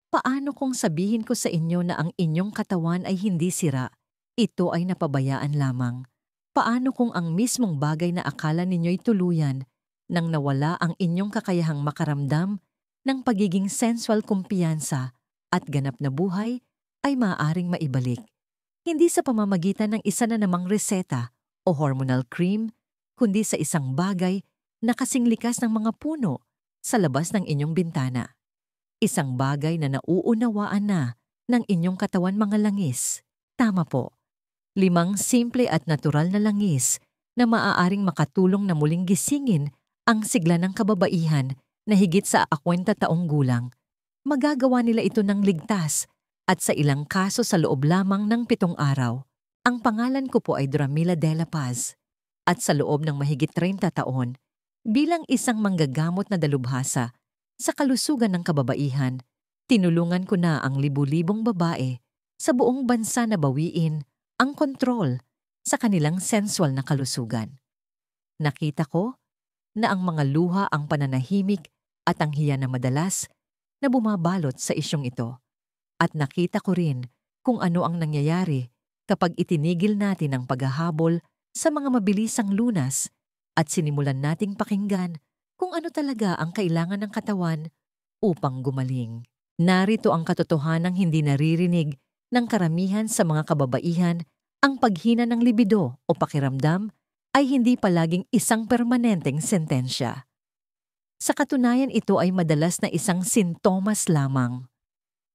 Paano kung sabihin ko sa inyo na ang inyong katawan ay hindi sira? Ito ay napabayaan lamang. Paano kung ang mismong bagay na akala ninyo'y tuluyan nang nawala ang inyong kakayahang makaramdam ng pagiging sensual kumpiyansa at ganap na buhay ay maaaring maibalik? Hindi sa pamamagitan ng isa na namang reseta o hormonal cream, kundi sa isang bagay na kasing likas ng mga puno sa labas ng inyong bintana. Isang bagay na nauunawaan na ng inyong katawan, mga langis. Tama po. 5 simple at natural na langis na maaaring makatulong na muling gisingin ang sigla ng kababaihan na higit sa 40 taong gulang. Magagawa nila ito ng ligtas at sa ilang kaso sa loob lamang ng 7 araw. Ang pangalan ko po ay Dramila de la Paz at sa loob ng mahigit 30 taon, bilang isang manggagamot na dalubhasa sa kalusugan ng kababaihan, tinulungan ko na ang libu-libong babae sa buong bansa na bawiin ang kontrol sa kanilang sensual na kalusugan. Nakita ko na ang mga luha ang pananahimik at ang hiya na madalas na bumabalot sa isyong ito. At nakita ko rin kung ano ang nangyayari kapag itinigil natin ang paghahabol sa mga mabilisang lunas at sinimulan nating pakinggan kung ano talaga ang kailangan ng katawan upang gumaling. Narito ang katotohanang hindi naririnig ng karamihan sa mga kababaihan: ang paghina ng libido o pakiramdam ay hindi palaging isang permanenteng sentensya. Sa katunayan, ito ay madalas na isang sintomas lamang.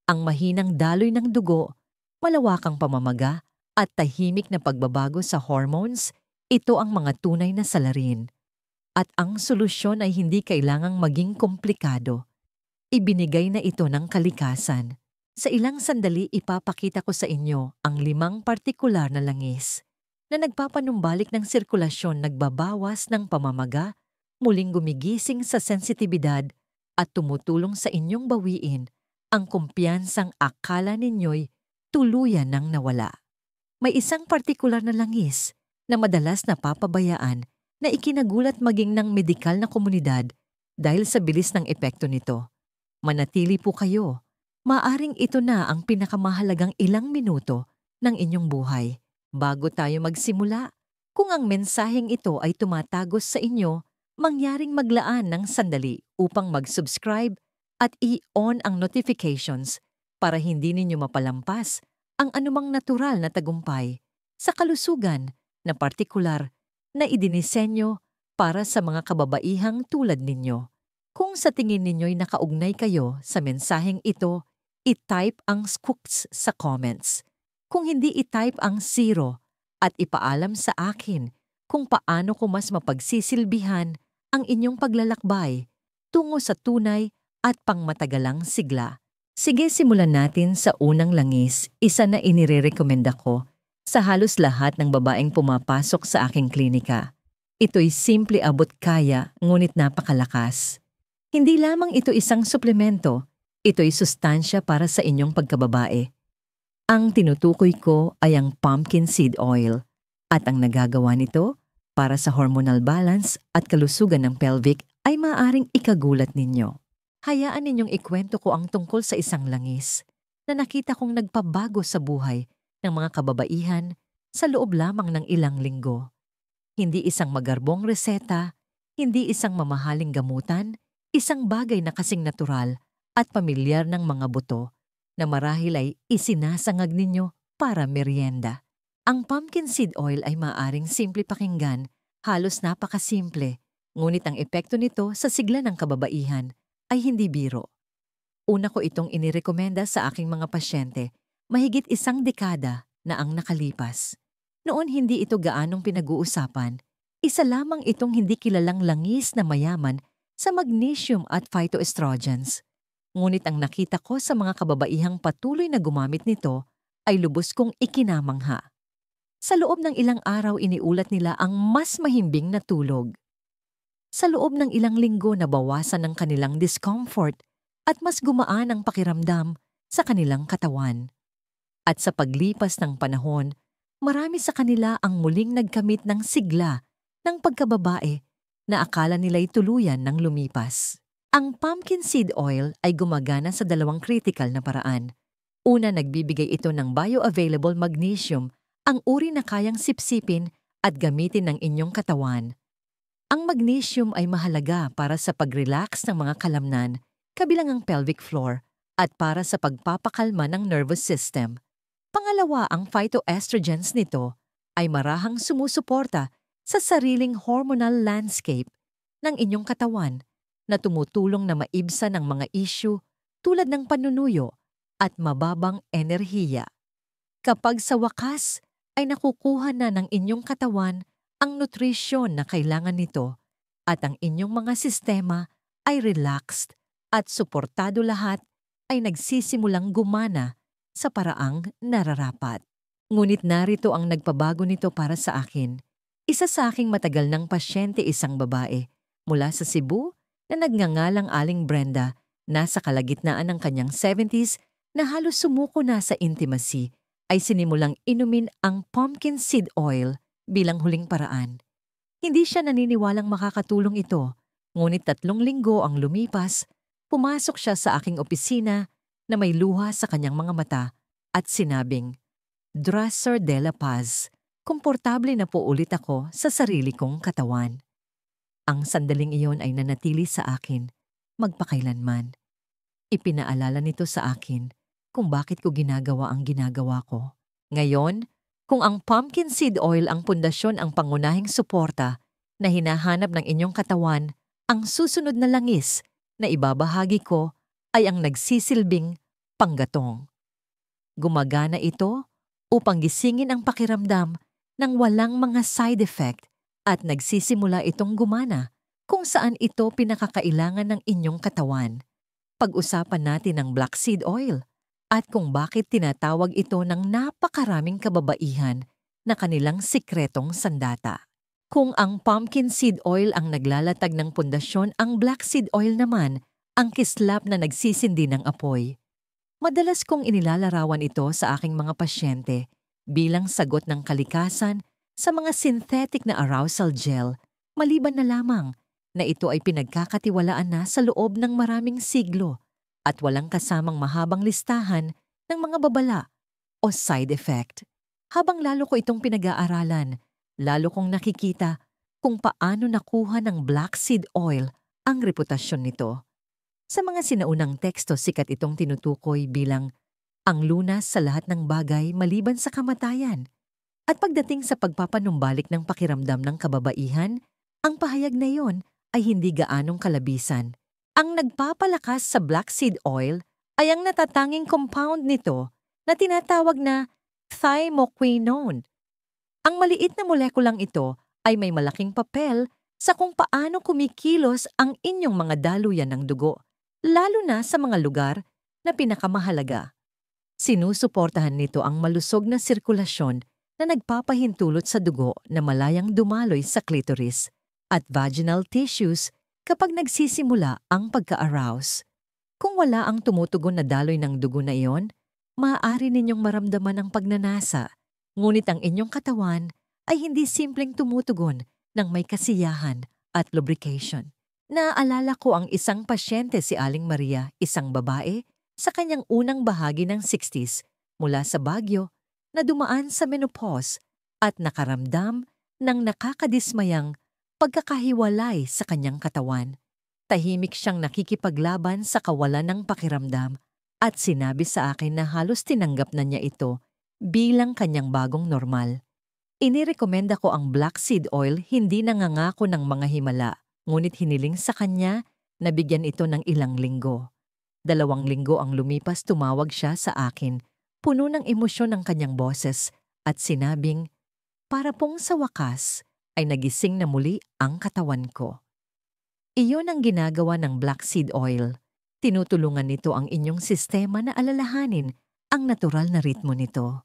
Ang mahinang daloy ng dugo, malawakang pamamaga at tahimik na pagbabago sa hormones, ito ang mga tunay na salarin. At ang solusyon ay hindi kailangang maging komplikado. Ibinigay na ito ng kalikasan. Sa ilang sandali, ipapakita ko sa inyo ang 5 partikular na langis na nagpapanumbalik ng sirkulasyon, nagbabawas ng pamamaga, muling gumigising sa sensitibidad at tumutulong sa inyong bawiin ang kumpiyansang akala ninyo'y tuluyan nang nawala. May isang partikular na langis na madalas napapabayaan na ikinagulat maging ng medikal na komunidad dahil sa bilis ng epekto nito. Manatili po kayo. Maaring ito na ang pinakamahalagang ilang minuto ng inyong buhay. Bago tayo magsimula, kung ang mensaheng ito ay tumatagos sa inyo, mangyaring maglaan ng sandali upang mag-subscribe at i-on ang notifications para hindi ninyo mapalampas ang anumang natural na tagumpay sa kalusugan na partikular na idinisenyo para sa mga kababaihang tulad ninyo. Kung sa tingin ninyo'y nakaugnay kayo sa mensaheng ito, i-type ang SCOOKS sa comments. Kung hindi, i-type ang 0 at ipaalam sa akin kung paano ko mas mapagsisilbihan ang inyong paglalakbay tungo sa tunay at pangmatagalang sigla. Sige, simulan natin sa unang langis, isa na inirerekomenda ko sa halos lahat ng babaeng pumapasok sa aking klinika. Ito'y simple abot kaya, ngunit napakalakas. Hindi lamang ito isang suplemento, ito'y sustansya para sa inyong pagkababae. Ang tinutukoy ko ay ang pumpkin seed oil, at ang nagagawa nito para sa hormonal balance at kalusugan ng pelvic ay maaaring ikagulat ninyo. Hayaan ninyong ikwento ko ang tungkol sa isang langis na nakita kong nagpabago sa buhay ng mga kababaihan sa loob lamang ng ilang linggo. Hindi isang magarbong reseta, hindi isang mamahaling gamutan, isang bagay na kasing natural at pamilyar ng mga buto na marahil ay isinasangag ninyo para merienda. Ang pumpkin seed oil ay maaaring simple pakinggan, halos napakasimple, ngunit ang epekto nito sa sigla ng kababaihan ay hindi biro. Una ko itong inirekomenda sa aking mga pasyente mahigit 1 dekada na ang nakalipas. Noon hindi ito gaanong pinag-uusapan. Isa lamang itong hindi kilalang langis na mayaman sa magnesium at phytoestrogens. Ngunit ang nakita ko sa mga kababaihang patuloy na gumamit nito ay lubos kong ikinamangha. Sa loob ng ilang araw, iniulat nila ang mas mahimbing na tulog. Sa loob ng ilang linggo, nabawasan ng kanilang discomfort at mas gumaan ang pakiramdam sa kanilang katawan. At sa paglipas ng panahon, marami sa kanila ang muling nagkamit ng sigla ng pagkababae na akala nila'y tuluyan ng lumipas. Ang pumpkin seed oil ay gumagana sa dalawang critical na paraan. Una, nagbibigay ito ng bioavailable magnesium, ang uri na kayang sipsipin at gamitin ng inyong katawan. Ang magnesium ay mahalaga para sa pag-relax ng mga kalamnan, kabilang ang pelvic floor, at para sa pagpapakalma ng nervous system. Pangalawa, ang phytoestrogens nito ay marahang sumusuporta sa sariling hormonal landscape ng inyong katawan na tumutulong na maibsan ng mga issue tulad ng panunuyo at mababang enerhiya. Kapag sa wakas ay nakukuha na ng inyong katawan ang nutrisyon na kailangan nito at ang inyong mga sistema ay relaxed at suportado, lahat ay nagsisimulang gumana sa paraang nararapat. Ngunit narito ang nagpabago nito para sa akin. Isa sa aking matagal ng pasyente, isang babae mula sa Cebu na nagngangalang Aling Brenda, nasa kalagitnaan ng kanyang 70s na halos sumuko na sa intimacy, ay sinimulang inumin ang pumpkin seed oil bilang huling paraan. Hindi siya naniniwalang makakatulong ito, ngunit 3 linggo ang lumipas, pumasok siya sa aking opisina na may luha sa kanyang mga mata at sinabing, "Dresser de la Paz, komportable na po ulit ako sa sarili kong katawan." Ang sandaling iyon ay nanatili sa akin magpakailanman. Ipinaalala nito sa akin kung bakit ko ginagawa ang ginagawa ko. Ngayon, kung ang pumpkin seed oil ang pundasyon, ang pangunahing suporta na hinahanap ng inyong katawan, ang susunod na langis na ibabahagi ko ay ang nagsisilbing panggatong. Gumagana ito upang gisingin ang pakiramdam ng walang mga side effect at nagsisimula itong gumana kung saan ito pinakakailangan ng inyong katawan. Pag-usapan natin ang black seed oil at kung bakit tinatawag ito ng napakaraming kababaihan na kanilang sikretong sandata. Kung ang pumpkin seed oil ang naglalatag ng pundasyon, ang black seed oil naman ang kislap na nagsisindi ng apoy. Madalas kong inilalarawan ito sa aking mga pasyente bilang sagot ng kalikasan sa mga synthetic na arousal gel, maliban na lamang na ito ay pinagkakatiwalaan na sa loob ng maraming siglo at walang kasamang mahabang listahan ng mga babala o side effect. Habang lalo ko itong pinag-aaralan, lalo kong nakikita kung paano nakuha ng black seed oil ang reputasyon nito. Sa mga sinaunang teksto, sikat itong tinutukoy bilang ang lunas sa lahat ng bagay maliban sa kamatayan. At pagdating sa pagpapanumbalik ng pakiramdam ng kababaihan, ang pahayag na iyon ay hindi gaanong kalabisan. Ang nagpapalakas sa black seed oil ay ang natatanging compound nito na tinatawag na thymoquinone. Ang maliit na molekulang ito ay may malaking papel sa kung paano kumikilos ang inyong mga daluyan ng dugo, lalo na sa mga lugar na pinakamahalaga. Sinusuportahan nito ang malusog na sirkulasyon na nagpapahintulot sa dugo na malayang dumaloy sa clitoris at vaginal tissues kapag nagsisimula ang pagka-arouse. Kung wala ang tumutugon na daloy ng dugo na iyon, maaari ninyong maramdaman ang pagnanasa, ngunit ang inyong katawan ay hindi simpleng tumutugon ng may kasiyahan at lubrication. Naaalala ko ang isang pasyente, si Aling Maria, isang babae sa kanyang unang bahagi ng 60s mula sa Baguio, na dumaan sa menopause at nakaramdam ng nakakadismayang pagkakahiwalay sa kanyang katawan. Tahimik siyang nakikipaglaban sa kawalan ng pakiramdam at sinabi sa akin na halos tinanggap na niya ito bilang kanyang bagong normal. Inirekomenda ko ang black seed oil, hindi nangangako ng mga himala, ngunit hiniling sa kanya na bigyan ito ng ilang linggo. 2 linggo ang lumipas, tumawag siya sa akin, puno ng emosyon ang kanyang boses at sinabing, "Para pong sa wakas ay nagising na muli ang katawan ko." Iyon ang ginagawa ng black seed oil. Tinutulungan nito ang inyong sistema na alalahanin ang natural na ritmo nito.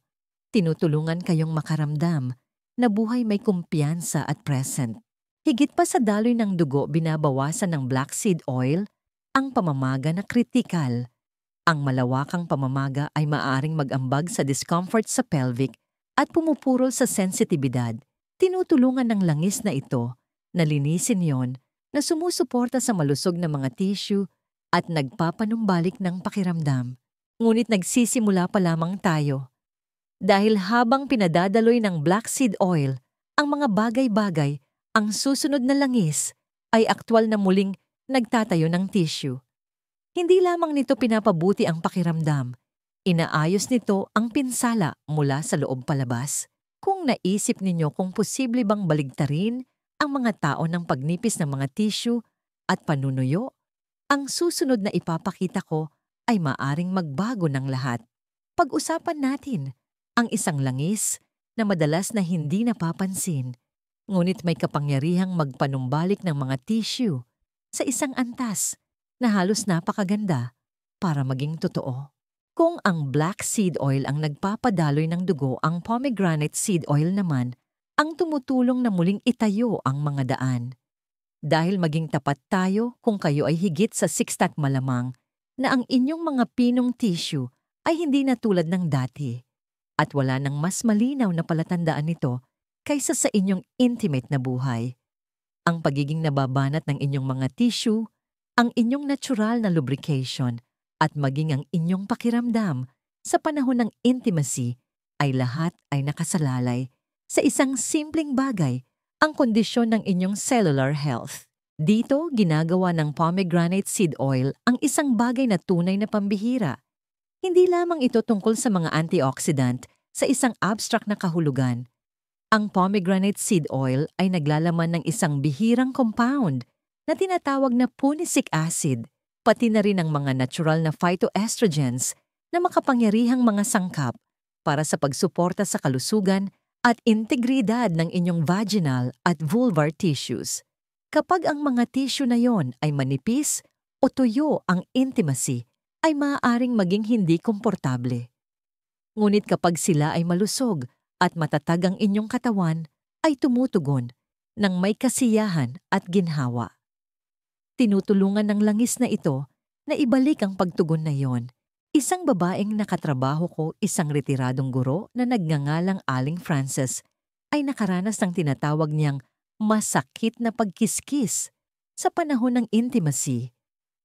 Tinutulungan kayong makaramdam na buhay may kumpiyansa at present. Higit pa sa daloy ng dugo, binabawasan ng black seed oil ang pamamaga na kritikal. Ang malawakang pamamaga ay maaaring mag-ambag sa discomfort sa pelvic at pumupurol sa sensitibidad. Tinutulungan ng langis na ito na linisin yon na sumusuporta sa malusog na mga tissue at nagpapanumbalik ng pakiramdam. Ngunit nagsisimula pa lamang tayo. Dahil habang pinadadaloy ng black seed oil, ang mga bagay-bagay, ang susunod na langis ay aktwal na muling nagtatayo ng tissue. Hindi lamang nito pinapabuti ang pakiramdam, inaayos nito ang pinsala mula sa loob palabas. Kung naisip ninyo kung posible bang baligtarin ang mga tao ng pagnipis ng mga tissue at panunuyo, ang susunod na ipapakita ko ay maaring magbago ng lahat. Pag-usapan natin ang isang langis na madalas na hindi napapansin, ngunit may kapangyarihang magpanumbalik ng mga tissue sa isang antas na halos napakaganda para maging totoo. Kung ang black seed oil ang nagpapadaloy ng dugo, ang pomegranate seed oil naman ang tumutulong na muling itayo ang mga daan. Dahil maging tapat tayo kung kayo ay higit sa 6 malamang na ang inyong mga pinong tissue ay hindi na tulad ng dati at wala nang mas malinaw na palatandaan nito kaysa sa inyong intimate na buhay. Ang pagiging nababanat ng inyong mga tissue, ang inyong natural na lubrication at maging ang inyong pakiramdam sa panahon ng intimacy ay lahat ay nakasalalay sa isang simpleng bagay, ang kondisyon ng inyong cellular health. Dito, ginagawa ng pomegranate seed oil ang isang bagay na tunay na pambihira. Hindi lamang ito tungkol sa mga antioxidant sa isang abstract na kahulugan. Ang pomegranate seed oil ay naglalaman ng isang bihirang compound na tinatawag na punicic acid, pati na rin ang mga natural na phytoestrogens na makapangyarihang mga sangkap para sa pagsuporta sa kalusugan at integridad ng inyong vaginal at vulvar tissues. Kapag ang mga tissue na yon ay manipis o tuyo, ang intimacy ay maaaring maging hindi komportable. Ngunit kapag sila ay malusog at matatag, ang inyong katawan ay tumutugon ng may kasiyahan at ginhawa. Tinutulungan ng langis na ito na ibalik ang pagtugon na yon. Isang babaeng nakatrabaho ko, isang retiradong guro na nagngangalang Aling Frances, ay nakaranas ng tinatawag niyang masakit na pagkiskis sa panahon ng intimacy.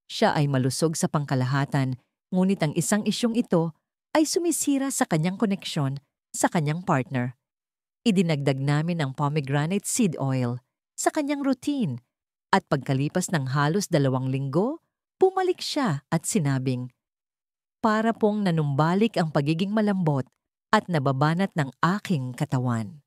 Siya ay malusog sa pangkalahatan, ngunit ang isang isyong ito ay sumisira sa kanyang koneksyon sa kanyang partner. Idinagdag namin ang pomegranate seed oil sa kanyang routine at pagkalipas ng halos 2 linggo, bumalik siya at sinabing, "Para pong nanumbalik ang pagiging malambot at nababanat ng aking katawan."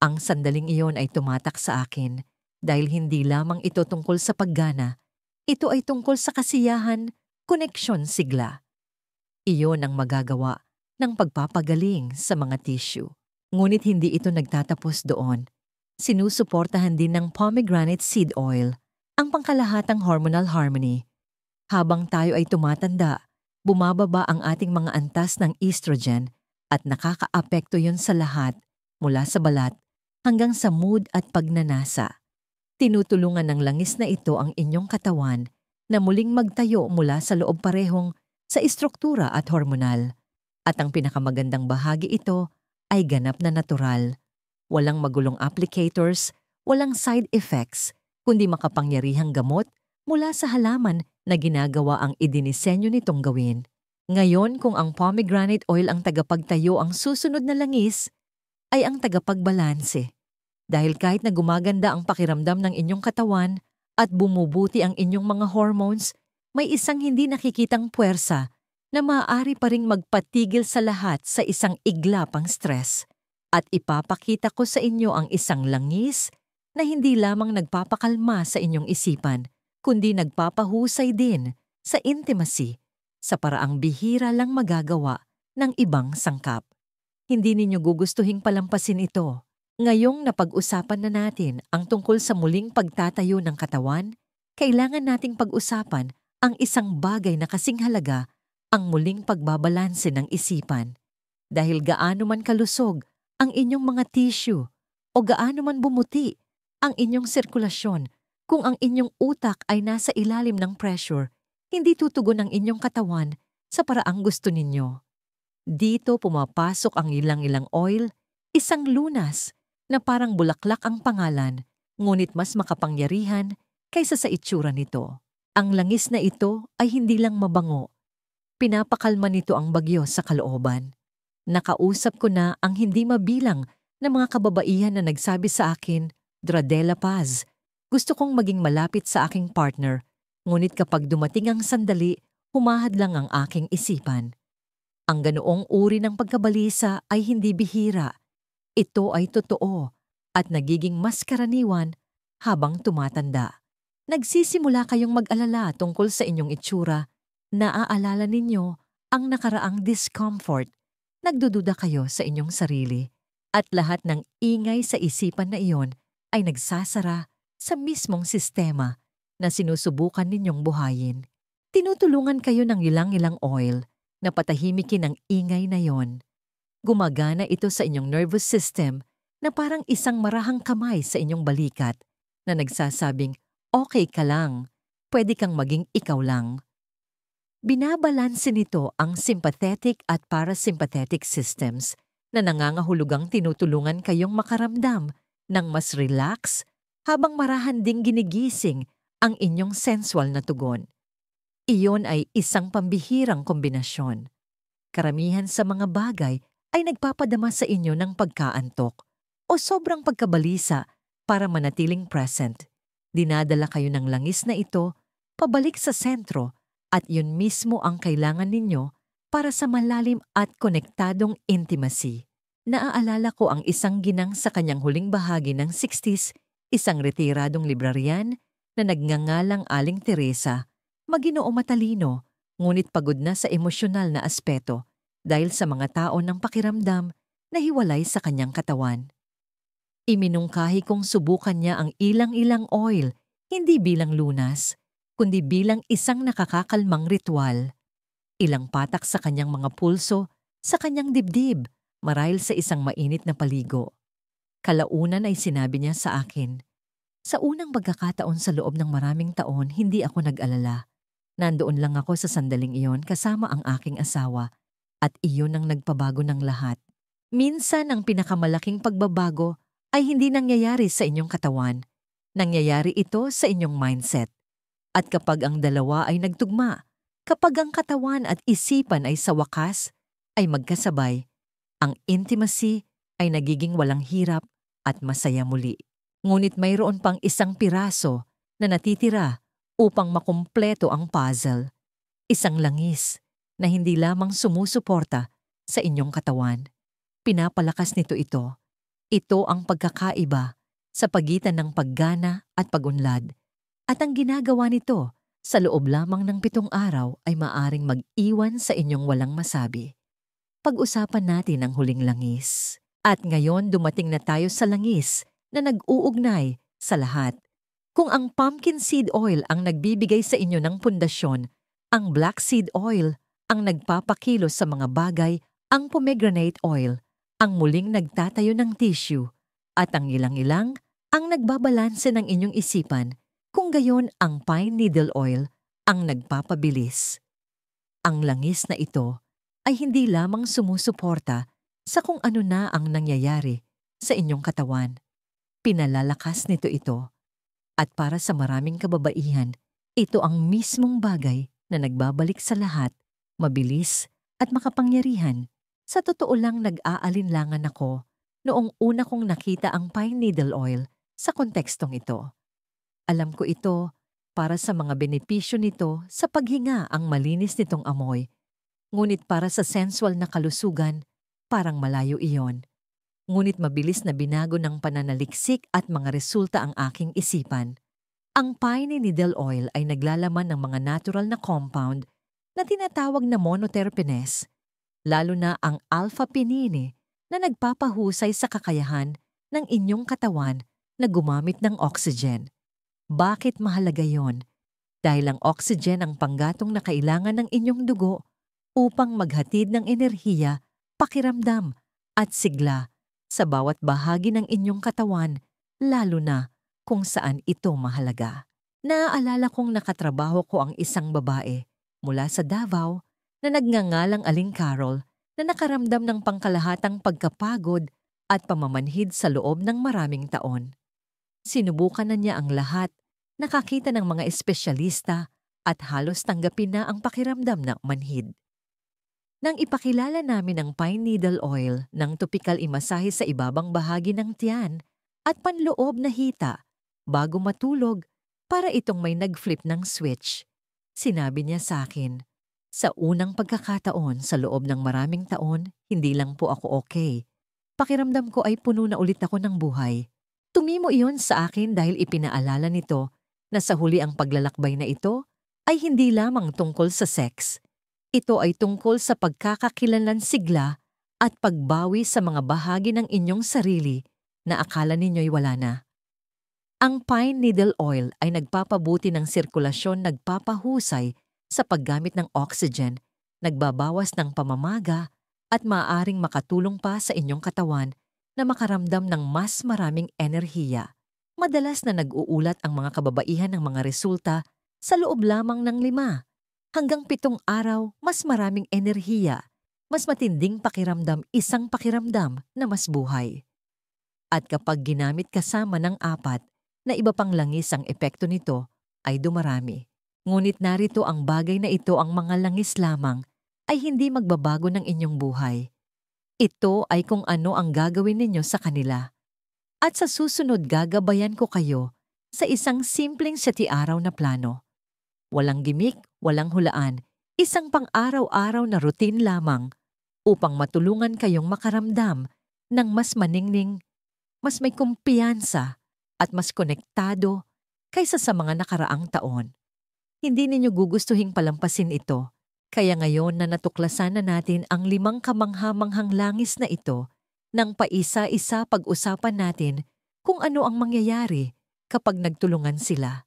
Ang sandaling iyon ay tumatak sa akin dahil hindi lamang ito tungkol sa paggana, ito ay tungkol sa kasiyahan, koneksyon, sigla. Iyon ang magagawa ng pagpapagaling sa mga tissue. Ngunit hindi ito nagtatapos doon. Sinusuportahan din ng pomegranate seed oil ang pangkalahatang hormonal harmony. Habang tayo ay tumatanda, bumababa ang ating mga antas ng estrogen at nakakaapekto yon sa lahat, mula sa balat hanggang sa mood at pagnanasa. Tinutulungan ng langis na ito ang inyong katawan na muling magtayo mula sa loob parehong sa istruktura at hormonal. At ang pinakamagandang bahagi, ito ay ganap na natural. Walang magulong applicators, walang side effects, kundi makapangyarihang gamot mula sa halaman na ginagawa ang idinisenyo nitong gawin. Ngayon, kung ang pomegranate oil ang tagapagtayo, ang susunod na langis ay ang tagapagbalanse. Dahil kahit na gumaganda ang pakiramdam ng inyong katawan at bumubuti ang inyong mga hormones, may isang hindi nakikitang puwersa na maaari pa ring magpatigil sa lahat sa isang iglapang stress. At ipapakita ko sa inyo ang isang langis na hindi lamang nagpapakalma sa inyong isipan, kundi nagpapahusay din sa intimacy sa paraang bihira lang magagawa ng ibang sangkap. Hindi ninyo gugustuhing palampasin ito. Ngayong napag-usapan na natin ang tungkol sa muling pagtatayo ng katawan, kailangan nating pag-usapan ang isang bagay na kasing halaga, ang muling pagbabalanse ng isipan. Dahil gaano man kalusog ang inyong mga tissue o gaano man bumuti ang inyong sirkulasyon, kung ang inyong utak ay nasa ilalim ng pressure, hindi tutugon ang inyong katawan sa paraang gusto ninyo. Dito pumapasok ang ilang-ilang oil, isang lunas na parang bulaklak ang pangalan, ngunit mas makapangyarihan kaysa sa itsura nito. Ang langis na ito ay hindi lang mabango, pinapakalma nito ang bagyo sa kalooban. Nakausap ko na ang hindi mabilang na mga kababaihan na nagsabi sa akin, Dradela Paz, gusto kong maging malapit sa aking partner, ngunit kapag dumating ang sandali, humahad lang ang aking isipan. Ang ganoong uri ng pagkabalisa ay hindi bihira. Ito ay totoo at nagiging mas karaniwan habang tumatanda. Nagsisimula kayong mag-alala tungkol sa inyong itsura, naaalala ninyo ang nakaraang discomfort, nagdududa kayo sa inyong sarili, at lahat ng ingay sa isipan na iyon ay nagsasara sa mismong sistema na sinusubukan ninyong buhayin. Tinutulungan kayo ng ilang-ilang oil na patahimikin ang ingay na yon. Gumagana ito sa inyong nervous system na parang isang marahang kamay sa inyong balikat na nagsasabing, okay ka lang, pwede kang maging ikaw lang. Binabalanse nito ang sympathetic at parasympathetic systems na nangangahulugang tinutulungan kayong makaramdam ng mas relax habang marahan ding ginigising ang inyong sensual na tugon. Iyon ay isang pambihirang kombinasyon. Karamihan sa mga bagay ay nagpapadama sa inyo ng pagkaantok o sobrang pagkabalisa para manatiling present. Dinadala kayo ng langis na ito pabalik sa sentro at yun mismo ang kailangan ninyo para sa malalim at konektadong intimacy. Naaalala ko ang isang ginang sa kanyang huling bahagi ng 60s, isang retiradong librarian na nagngangalang Aling Teresa, maginoo matalino, ngunit pagod na sa emosyonal na aspeto dahil sa mga taon ng pakiramdam na hiwalay sa kanyang katawan. Iminungkahi kong subukan niya ang ilang-ilang oil, hindi bilang lunas, kundi bilang isang nakakakalmang ritual. Ilang patak sa kanyang mga pulso, sa kanyang dibdib, marahil sa isang mainit na paligo. Kalaunan ay sinabi niya sa akin, sa unang pagkakataon sa loob ng maraming taon, hindi ako nag-alala. Nandoon lang ako sa sandaling iyon kasama ang aking asawa at iyon ang nagpabago ng lahat. Minsan ang pinakamalaking pagbabago ay hindi nangyayari sa inyong katawan. Nangyayari ito sa inyong mindset. At kapag ang dalawa ay nagtugma, kapag ang katawan at isipan ay sa wakas, ay magkasabay, ang intimacy ay nagiging walang hirap at masaya muli. Ngunit mayroon pang isang piraso na natitira upang makumpleto ang puzzle. Isang langis na hindi lamang sumusuporta sa inyong katawan. Pinapalakas nito ito. Ito ang pagkakaiba sa pagitan ng paggana at pagunlad. At ang ginagawa nito sa loob lamang ng 7 araw ay maaring mag-iwan sa inyong walang masabi. Pag-usapan natin ang huling langis. At ngayon dumating na tayo sa langis na nag-uugnay sa lahat. Kung ang pumpkin seed oil ang nagbibigay sa inyo ng pundasyon, ang black seed oil ang nagpapakilos sa mga bagay, ang pomegranate oil ang muling nagtatayo ng tissue, at ang ilang-ilang ang nagbabalanse ng inyong isipan, kung gayon ang pine needle oil ang nagpapabilis. Ang langis na ito ay hindi lamang sumusuporta sa kung ano na ang nangyayari sa inyong katawan. Pinalalakas nito ito. At para sa maraming kababaihan, ito ang mismong bagay na nagbabalik sa lahat, mabilis at makapangyarihan. Sa totoo lang nag-aalinlangan ako noong una kong nakita ang pine needle oil sa kontekstong ito. Alam ko ito para sa mga benepisyo nito sa paghinga ang malinis nitong amoy. Ngunit para sa sensual na kalusugan, parang malayo iyon. Ngunit mabilis na binago ng pananaliksik at mga resulta ang aking isipan. Ang pine needle oil ay naglalaman ng mga natural na compound na tinatawag na monoterpenes, lalo na ang alpha-pinene na nagpapahusay sa kakayahan ng inyong katawan na gumamit ng oxygen. Bakit mahalaga yon? Dahil ang oxygen ang panggatong na kailangan ng inyong dugo upang maghatid ng enerhiya, pakiramdam at sigla sa bawat bahagi ng inyong katawan, lalo na kung saan ito mahalaga. Naaalala kong nakatrabaho ko ang isang babae mula sa Davao na nagngangalang Aling Carol na nakaramdam ng pangkalahatang pagkapagod at pamamanhid sa loob ng maraming taon. Sinubukan na niya ang lahat, nakakita ng mga espesyalista at halos tanggapin na ang pakiramdam na manhid. Nang ipakilala namin ang pine needle oil ng topikal imasahe sa ibabang bahagi ng tiyan at panloob na hita bago matulog para itong may nag-flip ng switch. Sinabi niya sa akin, sa unang pagkakataon sa loob ng maraming taon, hindi lang po ako okay. Pakiramdam ko ay puno na ulit ako ng buhay. Tumimo iyon sa akin dahil ipinaalala nito na sa huli ang paglalakbay na ito ay hindi lamang tungkol sa sex. Ito ay tungkol sa pagkakakilanlan sigla at pagbawi sa mga bahagi ng inyong sarili na akala ninyo'y wala na. Ang pine needle oil ay nagpapabuti ng sirkulasyon, nagpapahusay sa paggamit ng oxygen, nagbabawas ng pamamaga at maaaring makatulong pa sa inyong katawan na makaramdam ng mas maraming enerhiya. Madalas na nag-uulat ang mga kababaihan ng mga resulta sa loob lamang ng 5 hanggang 7 araw, mas maraming enerhiya, mas matinding pakiramdam, isang pakiramdam na mas buhay. At kapag ginamit kasama ng 4 na iba pang langis, ang epekto nito ay dumarami. Ngunit narito ang bagay na ito, ang mga langis lamang ay hindi magbabago ng inyong buhay. Ito ay kung ano ang gagawin ninyo sa kanila. At sa susunod gagabayan ko kayo sa isang simpleng 7 araw na plano. Walang gimik, walang hulaan, isang pang-araw-araw na routine lamang upang matulungan kayong makaramdam ng mas maningning, mas may kumpiyansa at mas konektado kaysa sa mga nakaraang taon. Hindi ninyo gugustuhing palampasin ito, kaya ngayon na natuklasan na natin ang 5 kamangha-manghang langis na ito, nang paisa-isa pag-usapan natin kung ano ang mangyayari kapag nagtulungan sila.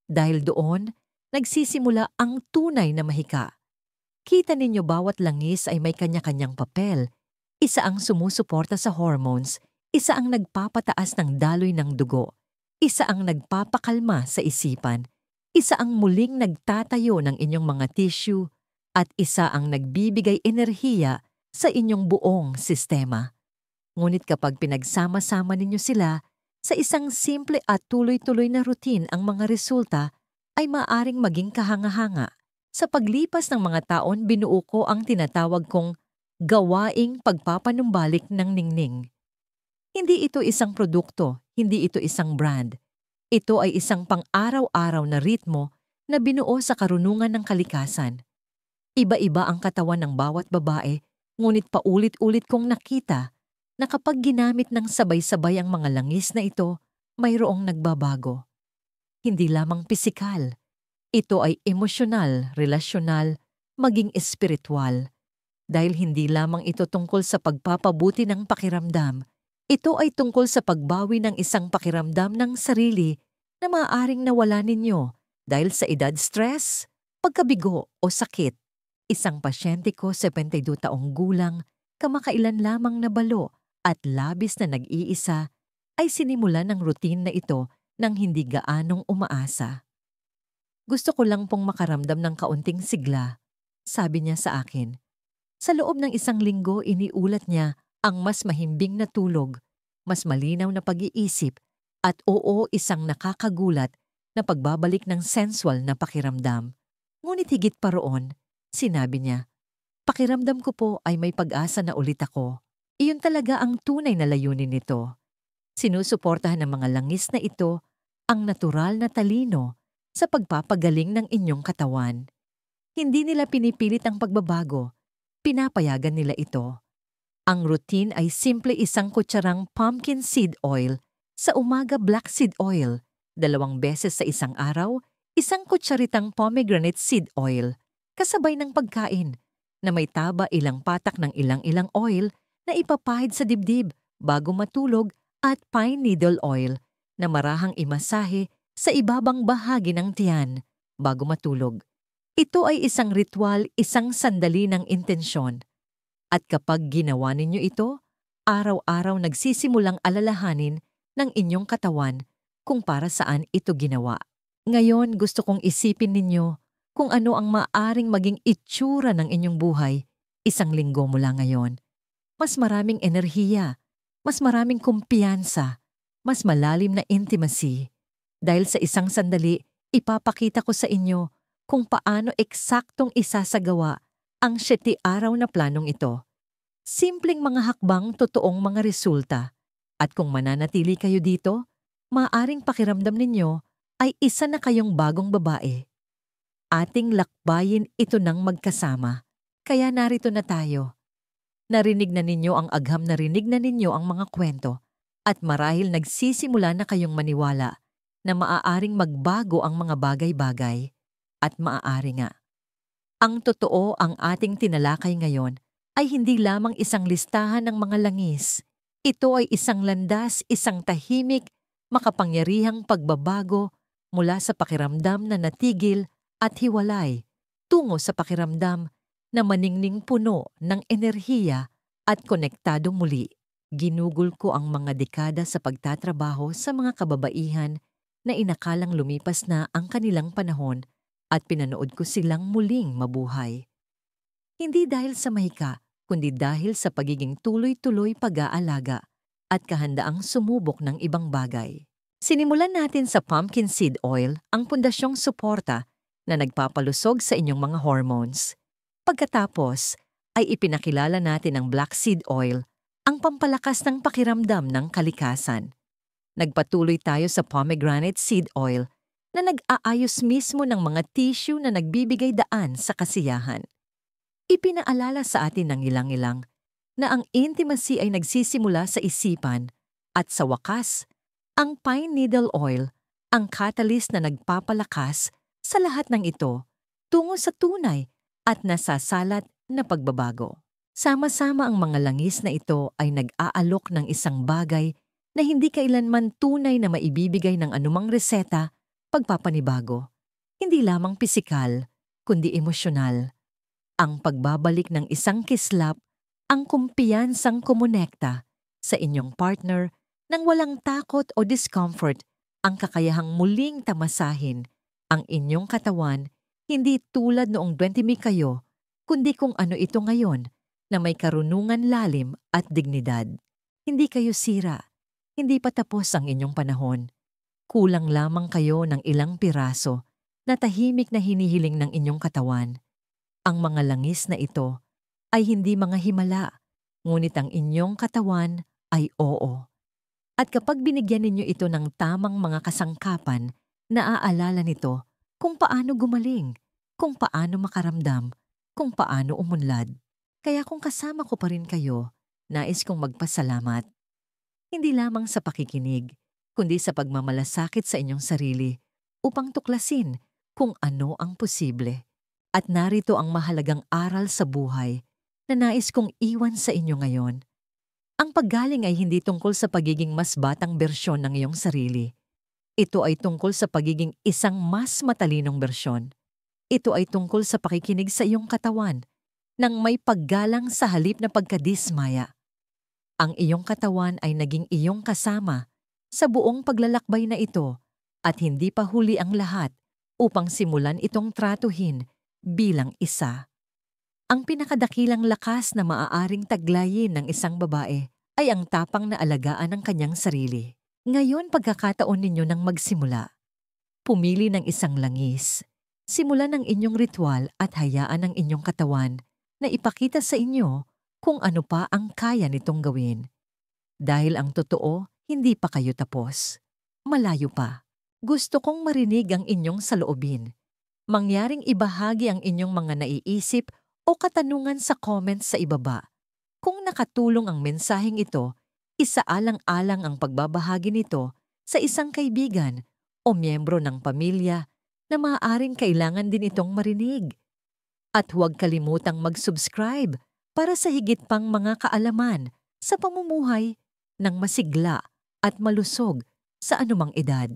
Dahil doon, nagsisimula ang tunay na mahika. Kita ninyo bawat langis ay may kanya-kanyang papel. Isa ang sumusuporta sa hormones, isa ang nagpapataas ng daloy ng dugo, isa ang nagpapakalma sa isipan, isa ang muling nagtatayo ng inyong mga tissue, at isa ang nagbibigay enerhiya sa inyong buong sistema. Ngunit kapag pinagsama-sama ninyo sila sa isang simple at tuloy-tuloy na routine, ang mga resulta ay maaring maging kahanga-hanga. Sa paglipas ng mga taon, binuo ko ang tinatawag kong gawaing pagpapanumbalik ng ningning. Hindi ito isang produkto, hindi ito isang brand. Ito ay isang pang-araw-araw na ritmo na binuo sa karunungan ng kalikasan. Iba-iba ang katawan ng bawat babae, ngunit paulit-ulit kong nakita na kapag ginamit ng sabay-sabay ang mga langis na ito, mayroong nagbabago. Hindi lamang pisikal. Ito ay emosyonal, relasyonal, maging espiritual. Dahil hindi lamang ito tungkol sa pagpapabuti ng pakiramdam, ito ay tungkol sa pagbawi ng isang pakiramdam ng sarili na maaaring nawala ninyo dahil sa edad, stress, pagkabigo o sakit. Isang pasyente ko, 72 taong gulang, kamakailan lamang nabalo at labis na nag-iisa, ay sinimulan ng routine na ito nang hindi gaanong umaasa. Gusto ko lang pong makaramdam ng kaunting sigla, sabi niya sa akin. Sa loob ng 1 linggo, iniulat niya ang mas mahimbing na tulog, mas malinaw na pag-iisip, at isang nakakagulat na pagbabalik ng sensual na pakiramdam. Ngunit higit pa roon, sinabi niya, pakiramdam ko po ay may pag-asa na ulit ako. Iyon talaga ang tunay na layunin nito. Sinusuportahan ng mga langis na ito ang natural na talino sa pagpapagaling ng inyong katawan. Hindi nila pinipilit ang pagbabago, pinapayagan nila ito. Ang routine ay simple: 1 kutsarang pumpkin seed oil, sa umaga black seed oil, 2 beses sa isang araw, 1 kutsaritang pomegranate seed oil, kasabay ng pagkain, na may taba ilang patak ng ilang-ilang oil na ipapahid sa dibdib bago matulog, at pine needle oil na marahang imasahe sa ibabang bahagi ng tiyan bago matulog. Ito ay isang ritual, isang sandali ng intensyon. At kapag ginawa ninyo ito, araw-araw nagsisimulang alalahanin ng inyong katawan kung para saan ito ginawa. Ngayon, gusto kong isipin ninyo kung ano ang maaring maging itsura ng inyong buhay 1 linggo mula ngayon. Mas maraming enerhiya, mas maraming kumpiyansa, mas malalim na intimacy. Dahil sa isang sandali, ipapakita ko sa inyo kung paano eksaktong isasagawa ang 7 araw na planong ito. Simpleng mga hakbang, totoong mga resulta. At kung mananatili kayo dito, maaaring pakiramdam ninyo ay isa na kayong bagong babae. Ating lakbayin ito ng magkasama. Kaya narito na tayo. Narinig na ninyo ang agham, narinig na ninyo ang mga kwento. At marahil nagsisimula na kayong maniwala na maaaring magbago ang mga bagay-bagay. At maaari nga. Ang totoo, ang ating tinalakay ngayon ay hindi lamang isang listahan ng mga langis. Ito ay isang landas, isang tahimik, makapangyarihang pagbabago mula sa pakiramdam na natigil at hiwalay tungo sa pakiramdam na maningning puno ng enerhiya at konektado muli. Ginugol ko ang mga dekada sa pagtatrabaho sa mga kababaihan na inakalang lumipas na ang kanilang panahon at pinanood ko silang muling mabuhay. Hindi dahil sa mahika, kundi dahil sa pagiging tuloy-tuloy pag-aalaga at kahandaang sumubok ng ibang bagay. Sinimulan natin sa pumpkin seed oil ang pundasyong suporta na nagpapalusog sa inyong mga hormones. Pagkatapos ay ipinakilala natin ang black seed oil, ang pampalakas ng pakiramdam ng kalikasan. Nagpatuloy tayo sa pomegranate seed oil na nag-aayos mismo ng mga tissue na nagbibigay daan sa kasiyahan. Ipinaalala sa atin ng ilang-ilang na ang intimacy ay nagsisimula sa isipan at sa wakas, ang pine needle oil, ang catalyst na nagpapalakas sa lahat ng ito tungo sa tunay at nasasalat na pagbabago. Sama-sama ang mga langis na ito ay nag-aalok ng isang bagay na hindi kailanman tunay na maibibigay ng anumang reseta, pagpapanibago. Hindi lamang pisikal, kundi emosyonal. Ang pagbabalik ng isang kislap, ang kumpiyansang kumonekta sa inyong partner nang walang takot o discomfort, ang kakayahang muling tamasahin ang inyong katawan, hindi tulad noong 20 kayo, kundi kung ano ito ngayon na may karunungan lalim at dignidad. Hindi kayo sira, hindi pa tapos ang inyong panahon. Kulang lamang kayo ng ilang piraso na tahimik na hinihiling ng inyong katawan. Ang mga langis na ito ay hindi mga himala, ngunit ang inyong katawan ay oo. At kapag binigyan ninyo ito ng tamang mga kasangkapan, naaalala nito kung paano gumaling, kung paano makaramdam, kung paano umunlad. Kaya kung kasama ko pa rin kayo, nais kong magpasalamat. Hindi lamang sa pakikinig, kundi sa pagmamalasakit sa inyong sarili upang tuklasin kung ano ang posible. At narito ang mahalagang aral sa buhay na nais kong iwan sa inyo ngayon. Ang paggaling ay hindi tungkol sa pagiging mas batang bersyon ng iyong sarili. Ito ay tungkol sa pagiging isang mas matalinong bersyon. Ito ay tungkol sa pakikinig sa iyong katawan nang may paggalang sa halip na pagkadismaya. Ang iyong katawan ay naging iyong kasama sa buong paglalakbay na ito at hindi pa huli ang lahat upang simulan itong tratuhin bilang isa. Ang pinakadakilang lakas na maaaring taglayin ng isang babae ay ang tapang na alagaan ng kanyang sarili. Ngayon pagkakataon ninyo nang magsimula. Pumili ng isang langis. Simulan ang inyong ritual at hayaan ang inyong katawan na ipakita sa inyo kung ano pa ang kaya nitong gawin. Dahil ang totoo, hindi pa kayo tapos. Malayo pa. Gusto kong marinig ang inyong saloobin. Mangyaring ibahagi ang inyong mga naiisip o katanungan sa comments sa ibaba. Kung nakatulong ang mensaheng ito, isaalang-alang ang pagbabahagi nito sa isang kaibigan o miyembro ng pamilya na maaaring kailangan din itong marinig. At huwag kalimutang mag-subscribe para sa higit pang mga kaalaman sa pamumuhay ng masigla at malusog sa anumang edad.